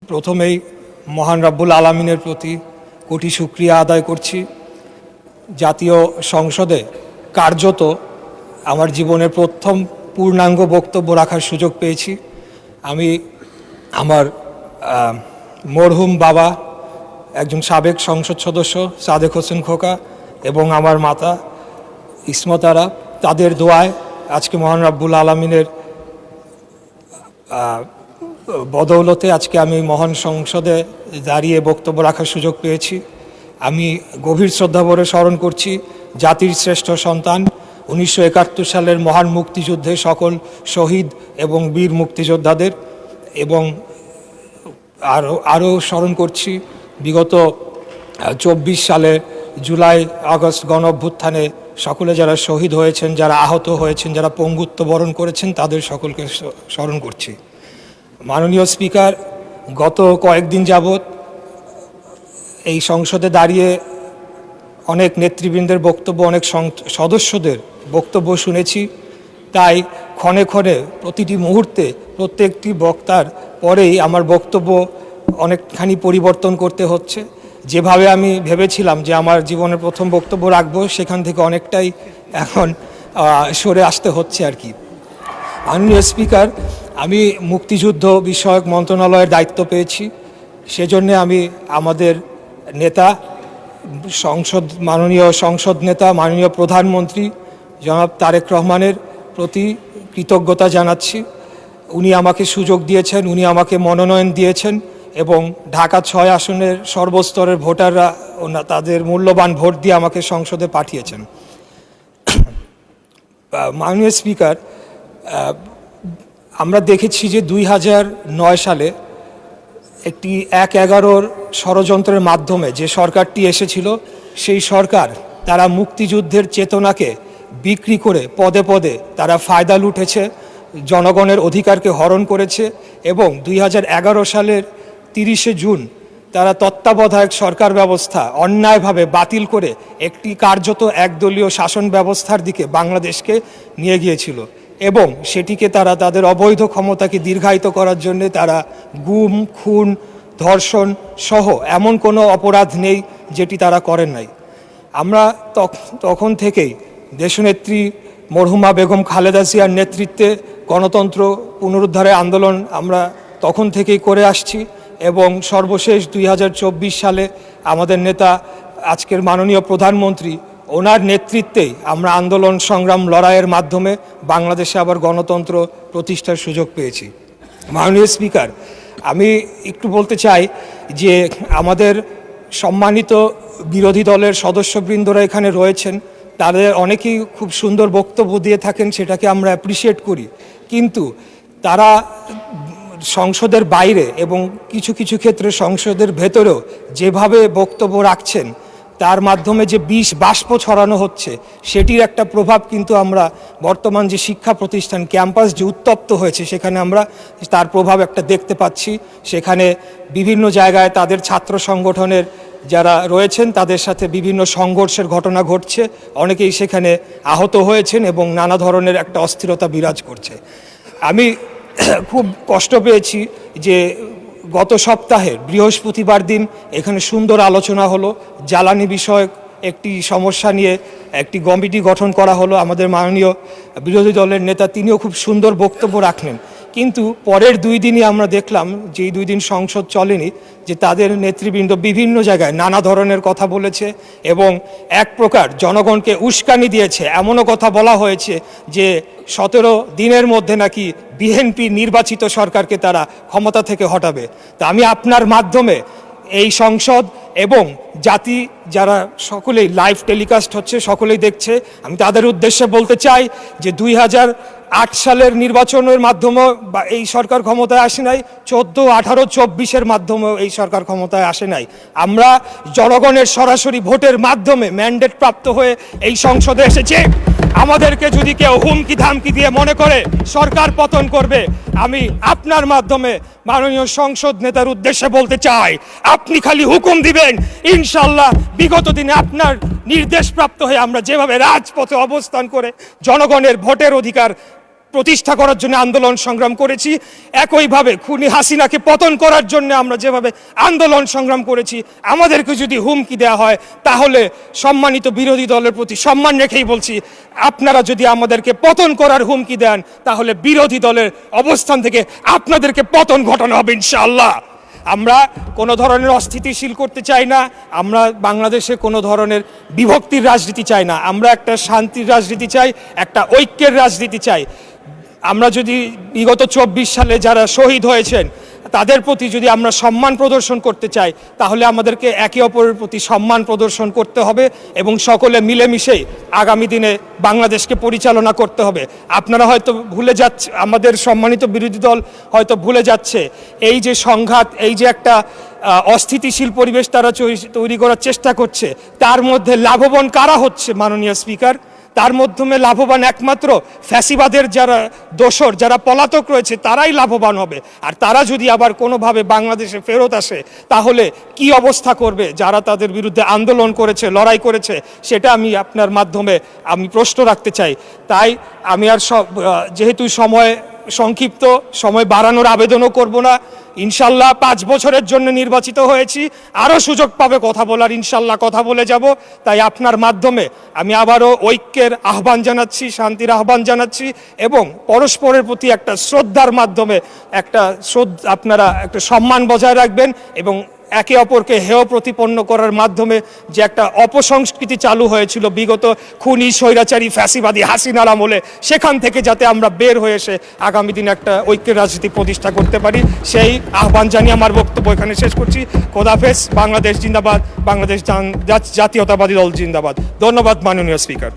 প্রথমেই মহান রব্বুল আলামিনের প্রতি কোটি শুকরিয়া আদায় করছি। জাতীয় সংসদে কার্যত আমার জীবনের প্রথম পূর্ণাঙ্গ বক্তব্য রাখার সুযোগ পেয়েছি। আমি আমার মরহুম বাবা, একজন সাবেক সংসদ সদস্য সাদেক হোসেন খোকা, এবং আমার মাতা ইসমতারা, তাদের দোয়ায় আজকে মহান রব্বুল আলামিনের বদৌলতে আজকে আমি মহান সংসদে দাঁড়িয়ে বক্তব্য রাখার সুযোগ পেয়েছি। আমি গভীর শ্রদ্ধাভরে স্মরণ করছি জাতির শ্রেষ্ঠ সন্তান 1971 সালের মহান মুক্তিযুদ্ধে সকল শহীদ এবং বীর মুক্তিযোদ্ধাদের, এবং আরও স্মরণ করছি বিগত 24 সালে জুলাই আগস্ট গণ অভ্যুত্থানে সকলে যারা শহীদ হয়েছেন, যারা আহত হয়েছেন, যারা পঙ্গুত্ব বরণ করেছেন, তাদের সকলকে স্মরণ করছি। মাননীয় স্পিকার, গত কয়েকদিন যাবৎ এই সংসদে দাঁড়িয়ে অনেক নেতৃবৃন্দের বক্তব্য, অনেক সদস্যদের বক্তব্য শুনেছি। তাই ক্ষণে ক্ষণে প্রতিটি মুহূর্তে প্রত্যেকটি বক্তার পরেই আমার বক্তব্য অনেকখানি পরিবর্তন করতে হচ্ছে। যেভাবে আমি ভেবেছিলাম যে আমার জীবনের প্রথম বক্তব্য রাখবো, সেখান থেকে অনেকটাই এখন সরে আসতে হচ্ছে আর কি। মাননীয় স্পিকার, আমি মুক্তিযুদ্ধ বিষয়ক মন্ত্রণালয়ের দায়িত্ব পেয়েছি। সেজন্য আমি আমাদের নেতা, মাননীয় সংসদ নেতা, মাননীয় প্রধানমন্ত্রী জনাব তারেক রহমানের প্রতি কৃতজ্ঞতা জানাচ্ছি। উনি আমাকে সুযোগ দিয়েছেন, উনি আমাকে মনোনয়ন দিয়েছেন, এবং ঢাকা 6 আসনের সর্বস্তরের ভোটাররা তাদের মূল্যবান ভোট দিয়ে আমাকে সংসদে পাঠিয়েছেন। মাননীয় স্পিকার, আমরা দেখেছি যে 2009 সালে একটি 1/11 ষড়যন্ত্রের মাধ্যমে যে সরকারটি এসেছিল, সেই সরকার তারা মুক্তিযুদ্ধের চেতনাকে বিক্রি করে পদে পদে তারা ফায়দা লুটেছে, জনগণের অধিকারকে হরণ করেছে, এবং 2011 সালের 30শে জুন তারা তত্ত্বাবধায়ক সরকার ব্যবস্থা অন্যায়ভাবে বাতিল করে একটি কার্যত একদলীয় শাসন ব্যবস্থার দিকে বাংলাদেশকে নিয়ে গিয়েছিল, এবং সেটিকে তারা তাদের অবৈধ ক্ষমতাকে দীর্ঘায়িত করার জন্য তারা গুম, খুন, ধর্ষণ সহ এমন কোনো অপরাধ নেই যেটি তারা করেন নাই। আমরা তখন থেকেই দেশনেত্রী মরহুমা বেগম খালেদা জিয়ার নেতৃত্বে গণতন্ত্র পুনরুদ্ধারের আন্দোলন আমরা তখন থেকেই করে আসছি, এবং সর্বশেষ 2024 সালে আমাদের নেতা, আজকের মাননীয় প্রধানমন্ত্রী, ওনার নেতৃত্বেই আমরা আন্দোলন সংগ্রাম লড়াইয়ের মাধ্যমে বাংলাদেশে আবার গণতন্ত্র প্রতিষ্ঠার সুযোগ পেয়েছি। মাননীয় স্পিকার, আমি একটু বলতে চাই যে আমাদের সম্মানিত বিরোধী দলের সদস্যবৃন্দরা এখানে রয়েছেন, তাদের অনেকেই খুব সুন্দর বক্তব্য দিয়ে থাকেন, সেটাকে আমরা অ্যাপ্রিসিয়েট করি, কিন্তু তারা সংসদের বাইরে এবং কিছু কিছু ক্ষেত্রে সংসদের ভেতরেও যেভাবে বক্তব্য রাখছেন, তার মাধ্যমে যে বিষ বাষ্প ছড়ানো হচ্ছে, সেটির একটা প্রভাব কিন্তু আমরা বর্তমান যে শিক্ষা প্রতিষ্ঠান ক্যাম্পাস যে উত্তপ্ত হয়েছে, সেখানে আমরা তার প্রভাব একটা দেখতে পাচ্ছি। সেখানে বিভিন্ন জায়গায় তাদের ছাত্র সংগঠনের যারা রয়েছেন তাদের সাথে বিভিন্ন সংঘর্ষের ঘটনা ঘটছে, অনেকেই সেখানে আহত হয়েছেন, এবং নানা ধরনের একটা অস্থিরতা বিরাজ করছে। আমি খুব কষ্ট পেয়েছি যে গত সপ্তাহে বৃহস্পতিবার দিন এখানে সুন্দর আলোচনা হলো, জ্বালানি বিষয়ক একটি সমস্যা নিয়ে একটি কমিটি গঠন করা হলো। আমাদের মাননীয় বিরোধী দলের নেতা, তিনিও খুব সুন্দর বক্তব্য রাখলেন, কিন্তু পরের 2 দিনই আমরা দেখলাম যে এই 2 দিন সংসদ চলেনি, যে তাদের নেতৃবৃন্দ বিভিন্ন জায়গায় নানা ধরনের কথা বলেছে, এবং এক প্রকার জনগণকে উস্কানি দিয়েছে। এমনও কথা বলা হয়েছে যে 17 দিনের মধ্যে নাকি বিএনপি নির্বাচিত সরকারকে তারা ক্ষমতা থেকে হটাবে। তা আমি আপনার মাধ্যমে এই সংসদ এবং জাতি, যারা সকলেই লাইভ টেলিকাস্ট হচ্ছে, সকলেই দেখছে, আমি তাদের উদ্দেশ্যে বলতে চাই যে 2008 সালের নির্বাচনের মাধ্যমে এই সরকার ক্ষমতায় আসে নাই, 14, 18, 24-এর মাধ্যমেও এই সরকার ক্ষমতায় আসে নাই। আমরা জনগণের সরাসরি ভোটের মাধ্যমে ম্যান্ডেট প্রাপ্ত হয়ে এই সংসদে এসেছে। আমাদেরকে যদি কেউ হুমকি ধামকি দিয়ে মনে করে সরকার পতন করবে, আমি আপনার মাধ্যমে মাননীয় সংসদ নেতার উদ্দেশ্যে বলতে চাই, আপনি খালি হুকুম দিবেন, ইনশাল্লাহ বিগত দিনে আপনার নির্দেশপ্রাপ্ত হয়ে আমরা যেভাবে রাজপথে অবস্থান করে জনগণের ভোটের অধিকার প্রতিষ্ঠা করার জন্য আন্দোলন সংগ্রাম করেছি, একইভাবে খুনি হাসিনাকে পতন করার জন্য আমরা যেভাবে আন্দোলন সংগ্রাম করেছি, আমাদেরকে যদি হুমকি দেওয়া হয় তাহলে সম্মানিত বিরোধী দলের প্রতি সম্মান রেখেই বলছি, আপনারা যদি আমাদেরকে পতন করার হুমকি দেন তাহলে বিরোধী দলের অবস্থান থেকে আপনাদেরকে পতন ঘটানো হবে ইনশাআল্লাহ। আমরা কোনো ধরনের অস্থিতিশীল করতে চাই না, আমরা বাংলাদেশে কোনো ধরনের বিভক্তির রাজনীতি চাই না, আমরা একটা শান্তির রাজনীতি চাই, একটা ঐক্যের রাজনীতি চাই। আমরা যদি বিগত 24 সালে যারা শহীদ হয়েছেন তাদের প্রতি যদি আমরা সম্মান প্রদর্শন করতে চাই তাহলে আমাদেরকে একে অপরের প্রতি সম্মান প্রদর্শন করতে হবে এবং সকলে মিলেমিশেই আগামী দিনে বাংলাদেশকে পরিচালনা করতে হবে। আপনারা হয়তো ভুলে যাচ্ছে, আমাদের সম্মানিত বিরোধী দল হয়তো ভুলে যাচ্ছে, এই যে সংঘাত, এই যে একটা অস্থিতিশীল পরিবেশ তারা তৈরি করার চেষ্টা করছে, তার মধ্যে লাভবান কারা হচ্ছে মাননীয় স্পিকার? তার মাধ্যমে লাভবান একমাত্র ফ্যাসিবাদের যারা দোসর, যারা পলাতক রয়েছে তারাই লাভবান হবে। আর তারা যদি আবার কোনোভাবে বাংলাদেশে ফেরত আসে তাহলে কি অবস্থা করবে যারা তাদের বিরুদ্ধে আন্দোলন করেছে, লড়াই করেছে, সেটা আমি আপনার মাধ্যমে আমি প্রশ্ন রাখতে চাই। তাই আমি আর যেহেতু সময় সংক্ষিপ্ত, সময় বাড়ানোর আবেদনও করব না। ইনশাল্লাহ 5 বছরের জন্য নির্বাচিত হয়েছি, আরও সুযোগ পাবে কথা বলার, ইনশাল্লাহ কথা বলে যাব। তাই আপনার মাধ্যমে আমি আবারও ঐক্যের আহ্বান জানাচ্ছি, শান্তির আহ্বান জানাচ্ছি এবং পরস্পরের প্রতি একটা শ্রদ্ধার মাধ্যমে আপনারা একটা সম্মান বজায় রাখবেন এবং একে অপরকে হেয় প্রতিপন্ন করার মাধ্যমে যে একটা অপসংস্কৃতি চালু হয়েছিল বিগত খুনি স্বৈরাচারী ফ্যাসিবাদী হাসিনার আমলে, সেখান থেকে যাতে আমরা বের হয়ে এসে আগামী দিনে একটা ঐক্যের রাজনীতি প্রতিষ্ঠা করতে পারি, সেই আহ্বান জানিয়ে আমার বক্তব্য এখানে শেষ করছি। খোদাফেজ। বাংলাদেশ জিন্দাবাদ, বাংলাদেশ জাতীয়তাবাদী দল জিন্দাবাদ। ধন্যবাদ মাননীয় স্পিকার।